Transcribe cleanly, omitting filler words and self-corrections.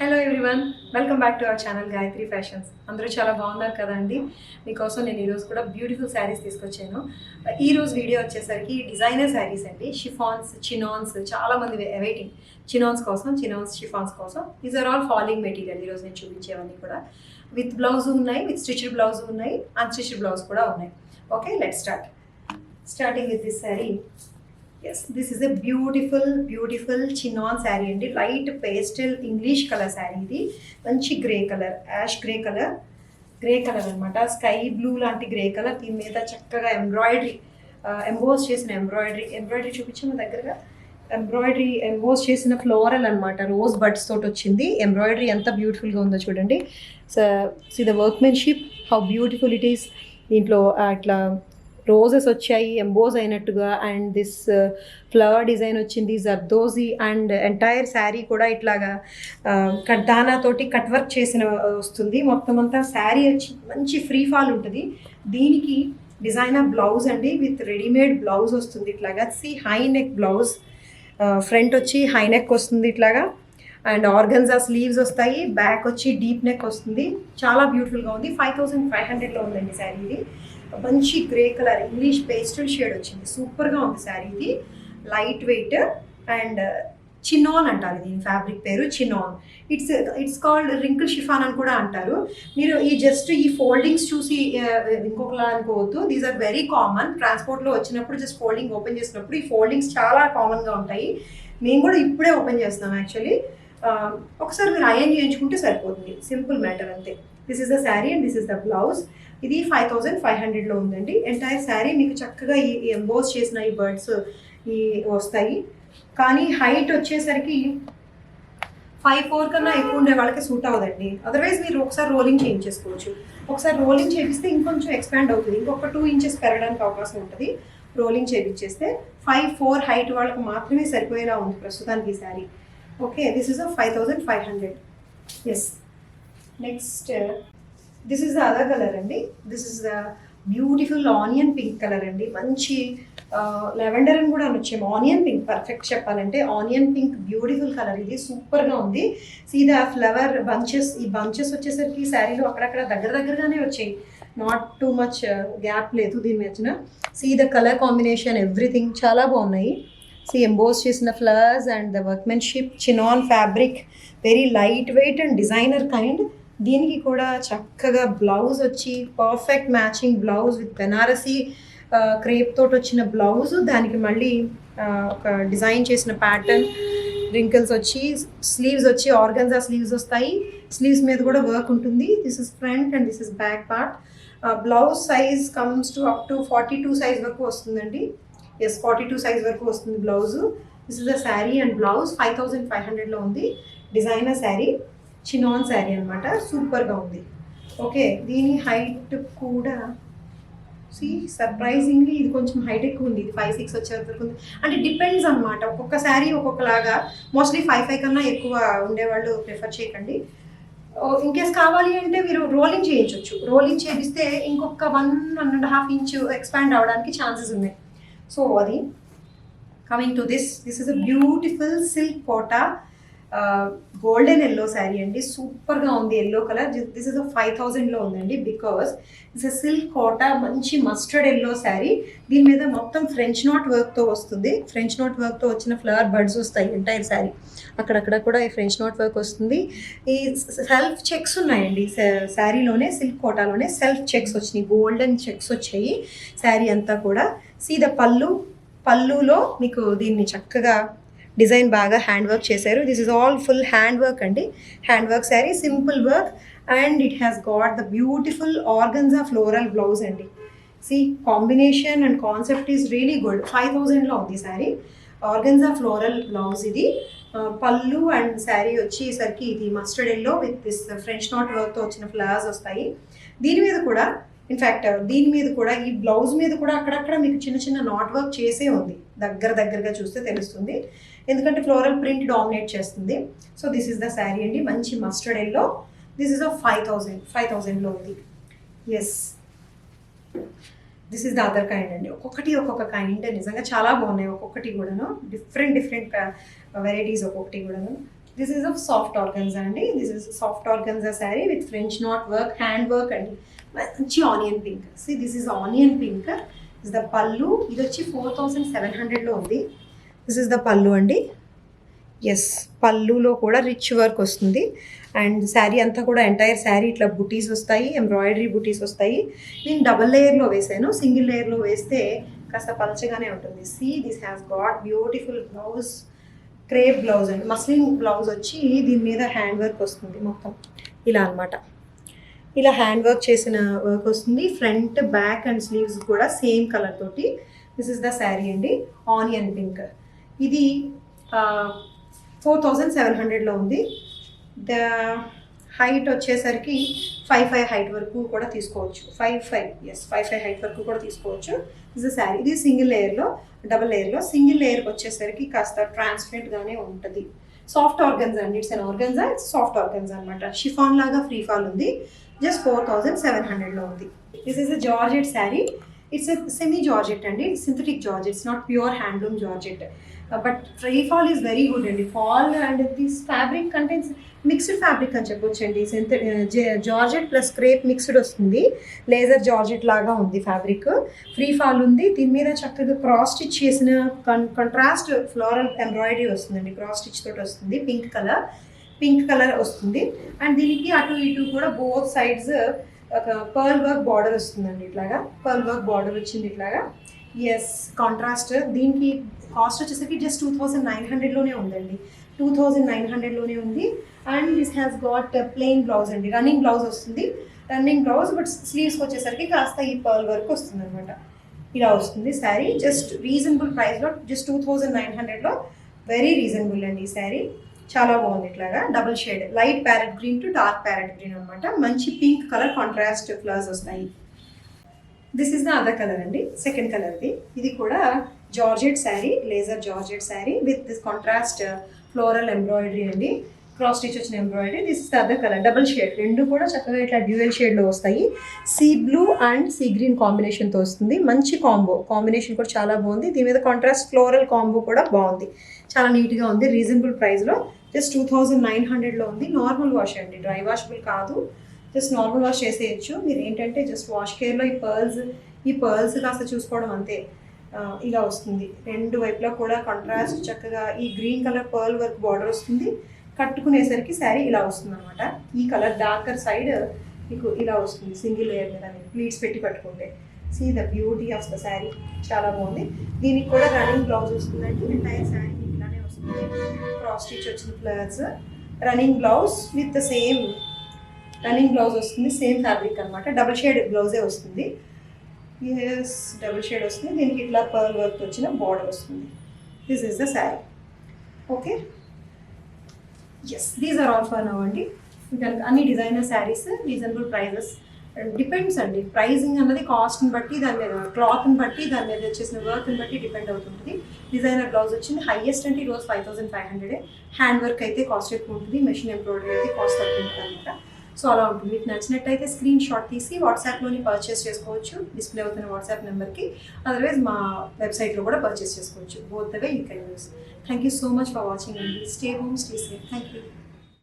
Hello everyone, welcome back to our channel Gayatri fashions. అందరూ చాలా బాగున్నారు కదండి. మీకోసం నేను ఈరోజు కూడా బ్యూటిఫుల్ శారీస్ తీసుకొచ్చాను. ఈరోజు వీడియో వచ్చేసరికి డిజైనర్ శారీస్ అండి. షిఫాన్స్, చినాన్స్, చాలామంది వెయిటింగ్ చినాన్స్ కోసం, చినాన్స్ షిఫాన్స్ కోసం. These are all falling material. ఈరోజు నేను చూపించేవన్నీ కూడా విత్ బ్లౌజ్ ఉన్నాయి, విత్ స్టిచ్డ్ బ్లౌజ్ ఉన్నాయి, అన్స్టిచ్డ్ బ్లౌజ్ కూడా ఉన్నాయి. Okay, let starting with this saree. Yes, this is a beautiful chinon saree అండి. Light pastel English colour saree. ఇది మంచి grey colour, ash grey colour అనమాట. స్కై బ్లూ లాంటి గ్రే కలర్. దీని మీద చక్కగా ఎంబ్రాయిడరీ, ఎంబోస్ చేసిన ఎంబ్రాయిడరీ చూపించాము దగ్గరగా. ఎంబోస్ చేసిన ఫ్లోరల్ అనమాట. రోజ్ బడ్స్ తోటి వచ్చింది. ఎంబ్రాయిడరీ ఎంత బ్యూటిఫుల్గా ఉందో చూడండి. See the workmanship, how beautiful it is. దీంట్లో అట్లా రోజెస్ వచ్చాయి ఎంబోజ్ అయినట్టుగా. అండ్ దిస్ ఫ్లవర్ డిజైన్ వచ్చింది, జర్దోజీ. అండ్ ఎంటైర్ శారీ కూడా ఇట్లాగా దానాతోటి కట్ వర్క్ చేసిన వస్తుంది. మొత్తం అంతా శారీ వచ్చి మంచి ఫ్రీ ఫాల్ ఉంటుంది. దీనికి డిజైనర్ బ్లౌజ్ అండి, విత్ రెడీమేడ్ బ్లౌజ్ వస్తుంది ఇట్లాగా. హై నెక్ బ్లౌజ్, ఫ్రంట్ వచ్చి హై నెక్ వస్తుంది ఇట్లాగా. అండ్ ఆర్గన్జా స్లీవ్స్ వస్తాయి. బ్యాక్ వచ్చి డీప్ నెక్ వస్తుంది. చాలా బ్యూటిఫుల్గా ఉంది. 5500లో ఉందండి శారీ. ఇది మంచి grey colour English pastel shade వచ్చింది. సూపర్గా ఉంది శారీ. ఇది లైట్ వెయిట్ అండ్ చినాన్ అంటారు దీని ఫ్యాబ్రిక్ పేరు chinon. It's called wrinkle chiffon అని కూడా అంటారు. మీరు ఈ ఫోల్డింగ్స్ చూసి ఇంకొకలా అనుకోవద్దు. These are very common. ట్రాన్స్పోర్ట్లో వచ్చినప్పుడు జస్ట్ ఫోల్డింగ్ ఓపెన్ చేసినప్పుడు ఈ ఫోల్డింగ్స్ చాలా కామన్గా ఉంటాయి. మేము కూడా ఇప్పుడే ఓపెన్ చేస్తాం యాక్చువల్లీ. ఒకసారి మీరు ఐరన్ చేయించుకుంటే సరిపోతుంది. సింపుల్ మ్యాటర్ అంతే. This is the saree and this is the blouse. ఇది 5500లో ఉందండి. ఎంటైర్ శారీ మీకు చక్కగా ఈ ఎంబోస్ చేసిన ఈ బర్డ్స్ ఈ వస్తాయి. కానీ హైట్ వచ్చేసరికి 5'4" కన్నా ఎక్కువ ఉండే వాళ్ళకి సూట్ అవ్వదండి. అదర్వైజ్ మీరు ఒకసారి రోలింగ్ చేయించేసుకోవచ్చు. ఒకసారి రోలింగ్ చేపిస్తే ఇంకొంచెం ఎక్స్పాండ్ అవుతుంది. ఇంకొక 2 ఇంచెస్ పెరగడానికి అవకాశం ఉంటుంది రోలింగ్ చేయించేస్తే. 5'4" హైట్ వాళ్ళకి మాత్రమే సరిపోయేలా ఉంది ప్రస్తుతానికి ఈ saree. Okay, this is 5500. Yes, next this is the other colour అండి. This is the beautiful onion pink colour అండి. మంచి లెవెండర్ అని కూడా అనొచ్చేమో. ఆనియన్ పింక్ పర్ఫెక్ట్ చెప్పాలంటే. Onion pink beautiful colour. ఇది సూపర్గా ఉంది. See the flower bunches. ఈ బంచెస్ వచ్చేసరికి శారీలో అక్కడక్కడ దగ్గరగానే వచ్చాయి. నాట్ టూ మచ్ గ్యాప్ లేదు దీని మధ్యన. See the colour combination, everything చాలా బాగున్నాయి. సీ ఎంబోస్ చేసిన flowers and the workmanship. Chinon fabric, very light weight and designer kind. దీనికి కూడా చక్కగా బ్లౌజ్ వచ్చి perfect matching blouse with Banarasi crepe తోటి వచ్చిన బ్లౌజ్. దానికి మళ్ళీ ఒక డిజైన్ చేసిన ప్యాటర్న్, రింకిల్స్ వచ్చి, స్లీవ్స్ వచ్చి ఆర్గన్జా స్లీవ్స్ వస్తాయి. స్లీవ్స్ మీద కూడా వర్క్ ఉంటుంది. This is front and this is back part. Blouse size comes to up to 42 size వరకు వస్తుందండి. ఎస్, 42 సైజ్ వరకు వస్తుంది blouse. This is the saree and blouse. 5500లో ఉంది. డిజైనర్ శారీ, చినాన్ శారీ అనమాట. సూపర్గా ఉంది. ఓకే, దీని హైట్ కూడా సర్ప్రైజింగ్లీ ఇది కొంచెం హైట్ ఎక్కువ ఉంది. ఇది 5'6" వచ్చే వరకు ఉంది. అంటే డిపెండ్స్ అనమాట. ఒక్కొక్క శారీ ఒక్కొక్కలాగా. మోస్ట్లీ 5'5" కన్నా ఎక్కువ ఉండేవాళ్ళు ప్రిఫర్ చేయకండి. ఇన్కేస్ కావాలి అంటే మీరు రోలింగ్ చేయించవచ్చు. రోలింగ్ చేపిస్తే ఇంకొక 1.5 ఇంచ్ ఎక్స్పాండ్ అవ్వడానికి ఛాన్సెస్ ఉన్నాయి. సో అది coming to this is a beautiful silk Kota golden yellow sari అండి. సూపర్గా ఉంది ఎల్లో కలర్. దిస్ ఇస్ 5000లో ఉందండి. Because this is silk Kota, మంచి మస్టర్డ్ ఎల్లో శారీ. దీని మీద మొత్తం ఫ్రెంచ్ నాట్ వర్క్తో వస్తుంది. ఫ్రెంచ్ నాట్ వర్క్తో వచ్చిన ఫ్లవర్ బర్డ్స్ వస్తాయి ఎంటైర్ శారీ. అక్కడక్కడ కూడా ఈ ఫ్రెంచ్ నాట్ వర్క్ వస్తుంది. ఈ సెల్ఫ్ చెక్స్ ఉన్నాయండి శారీలోనే. సిల్క్ కోటాలోనే సెల్ఫ్ చెక్స్ వచ్చినాయి. గోల్డెన్ చెక్స్ వచ్చాయి శారీ అంతా కూడా. సీ ద పళ్ళులో మీకు దీన్ని చక్కగా డిజైన్ బాగా హ్యాండ్ వర్క్ చేశారు. This is all full hand work అండి. Hand work saree, simple work. And it has got the beautiful organza floral blouse అండి. See combination and concept is really good. 5000లో ఉంది శారీ. ఆర్గన్జా ఫ్లోరల్ బ్లౌజ్ ఇది. పళ్ళు and sari వచ్చేసరికి ఇది mustard yellow with this French knot వర్క్తో వచ్చిన ఫ్లవర్స్ వస్తాయి. దీని మీద కూడా ఈ బ్లౌజ్ మీద కూడా అక్కడక్కడ మీకు చిన్న నాట్ వర్క్ చేసే ఉంది. దగ్గరగా చూస్తే తెలుస్తుంది. ఎందుకంటే ఫ్లోరల్ ప్రింట్ డామినేట్ చేస్తుంది. So this is the sari అండి. మంచి మస్టర్డ్ ఎల్లో. దిస్ ఇస్ 5000లో ఉంది. Yes, this is the other kind అండి. ఒక్కొక్క కైండ్ నిజంగా చాలా బాగున్నాయి. ఒక్కొక్కటి కూడాను డిఫరెంట్ వెరైటీస్ ఒక్కొక్కటి కూడాను. This is of soft organza అండి. This is soft organza saree with French knot work, hand work అండి. మంచి onion pink. See this is onion pink. Is the పళ్ళు. ఇది వచ్చి 4700లో ఉంది. దిస్ ఇస్ ద పళ్ళు అండి. ఎస్, పళ్ళులో కూడా రిచ్ వర్క్ వస్తుంది. అండ్ శారీ అంతా కూడా ఎంటైర్ శారీ ఇట్లా బుటీస్ వస్తాయి, ఎంబ్రాయిడరీ బుటీస్ వస్తాయి. నేను డబల్ లేయర్లో వేసాను. సింగిల్ లేయర్లో వేస్తే కాస్త పలచగానే ఉంటుంది. See this has got beautiful blouse, crepe blouse అండి. మస్లిన్ బ్లౌజ్ వచ్చి దీని మీద హ్యాండ్ వర్క్ వస్తుంది మొత్తం ఇలా అనమాట. ఇలా హ్యాండ్ వర్క్ చేసిన వర్క్ వస్తుంది. ఫ్రంట్, బ్యాక్ అండ్ స్లీవ్స్ కూడా సేమ్ కలర్ తోటి. దిస్ ఇస్ ద శారీ అండి, ఆనియన్ పింక్. ఇది 4700లో ఉంది. ద హైట్ వచ్చేసరికి 5'5" హైట్ వరకు కూడా తీసుకోవచ్చు. 5'5" హైట్ వరకు కూడా తీసుకోవచ్చు. Is the sari. ఇది సింగిల్ లేయర్లో, డబుల్ లేయర్లో. సింగిల్ లేయర్కి వచ్చేసరికి కాస్త ట్రాన్స్పరెంట్గానే ఉంటుంది. సాఫ్ట్ ఆర్గన్జా అండి. It's an organza, it's soft organza అనమాట. షిఫాన్ లాగా ఫ్రీ ఫాల్ ఉంది. జస్ట్ 4700లో ఉంది. This is a georgette saree. It's a semi georgette అండి. Synthetic georgette, it's not pure handloom georgette. But free fall is very good అండి. Fall and this fabric contents mixed fabric అని చెప్పొచ్చు అండి. Georgette plus crepe mixed వస్తుంది. Laser georgette లాగా ఉంది fabric. Free fall ఉంది. దీని మీద చక్కగా క్రాస్ స్టిచ్ చేసిన కంట్రాస్ట్ ఫ్లోరల్ ఎంబ్రాయిడరీ వస్తుందండి. క్రాస్ స్టిచ్ తోటి వస్తుంది. పింక్ కలర్ వస్తుంది. అండ్ దీనికి అటు ఇటు కూడా బోత్ సైడ్స్ ఒక పర్ల్ వర్క్ బార్డర్ వస్తుందండి. ఇట్లాగా పర్ల్ వర్క్ బార్డర్ వచ్చింది ఇట్లాగా. Yes, contrast. దీనికి కాస్ట్ వచ్చేసరికి జస్ట్ 2900లోనే ఉందండి. 2900లోనే ఉంది. And this has got plain blouse అండి. రన్నింగ్ బ్లౌజ్ వస్తుంది. రన్నింగ్ బ్లౌజ్, బట్ స్లీవ్స్కి వచ్చేసరికి కాస్త ఈ పర్ల్ వర్క్ వస్తుంది అనమాట. ఇలా వస్తుంది శారీ. జస్ట్ రీజనబుల్ ప్రైస్లో, జస్ట్ 2900లో వెరీ రీజనబుల్ అండి ఈ శారీ. చాలా బాగుంది. ఇట్లాగా double shade, light parrot green to dark parrot green అనమాట. మంచి పింక్ కలర్ కాంట్రాస్ట్ ఫ్లవర్స్ వస్తాయి. This is the other colour అండి, సెకండ్ కలర్ది. ఇది కూడా georgette sari, laser georgette sari with this contrast floral embroidery అండి. క్రాస్ స్టిచ్ వచ్చిన embroidery. This is the other colour, double shade. రెండు కూడా చక్కగా ఇట్లా డ్యూయల్ షేడ్లో వస్తాయి. Sea blue and sea green కాంబినేషన్తో వస్తుంది. మంచి కాంబినేషన్ కూడా చాలా బాగుంది. దీని మీద కాంట్రాస్ట్ ఫ్లోరల్ కాంబో కూడా బాగుంది. చాలా నీట్గా ఉంది. రీజనబుల్ ప్రైస్లో జస్ట్ 2900లో ఉంది. నార్మల్ వాష్ అండి, డ్రై వాషబుల్ కాదు. జస్ట్ నార్మల్ వాష్ చేసేయచ్చు. మీరు ఏంటంటే జస్ట్ వాష్ కేర్లో ఈ పర్ల్స్ కాస్త చూసుకోవడం అంతే. ఇలా వస్తుంది. రెండు వైపులా కూడా కాంట్రాస్ట్ చక్కగా ఈ green colour pearl work border వస్తుంది. కట్టుకునేసరికి శారీ ఇలా వస్తుంది అనమాట. ఈ కలర్ డార్కర్ సైడ్ మీకు ఇలా వస్తుంది. సింగిల్ లేయర్ మీద మీరు ప్లీట్స్ పెట్టి కట్టుకుంటే. See the beauty of the sari. చాలా బాగుంది. దీనికి కూడా రన్నింగ్ బ్లౌజ్ వస్తుందండి. ఎంటైర్ శారీ ఇలానే వస్తుంది. క్రాస్ స్టిచ్ వచ్చిన flowers, running blouse with the same running blouse వస్తుంది. సేమ్ ఫ్యాబ్రిక్ అనమాట. డబుల్ షేడ్ బ్లౌజే వస్తుంది. ఎస్, డబుల్ షేడ్ వస్తుంది. దీనికి ఇట్లా పర్ల్ వర్క్ వచ్చిన బార్డర్ వస్తుంది. This is the sari. Okay, yes, these are all for now అండి. అన్ని designer saris, reasonable prices. Depends అండి. ప్రైజింగ్ అన్నది కాస్ట్ని బట్టి, దాని మీద క్లాత్ని బట్టి, దాని మీద వచ్చేసిన వర్క్ని బట్టి డిపెండ్ అవుతుంటుంది. డిజైనర్ బ్లౌజ్ వచ్చింది హైయెస్ట్ అంటే ఈరోజు 5500. హ్యాండ్ వర్క్ అయితే కాస్ట్ ఎక్కువ ఉంటుంది. మెషిన్ ఎంబ్రాయిడరీ అయితే కాస్ట్ తక్కువ ఉంటుంది అనమాట. సో అలా ఉంటుంది. మీకు నచ్చినట్టయితే స్క్రీన్ షాట్ తీసి వాట్సాప్లోని పర్చేస్ చేసుకోవచ్చు. డిస్ప్లే అవుతున్న వాట్సాప్ నెంబర్కి. అదర్వైజ్ మా వెబ్సైట్లో కూడా పర్చేస్ చేసుకోవచ్చు. Both the way you can use. Thank you so much for watching అండి. Stay home, stay safe. Thank you.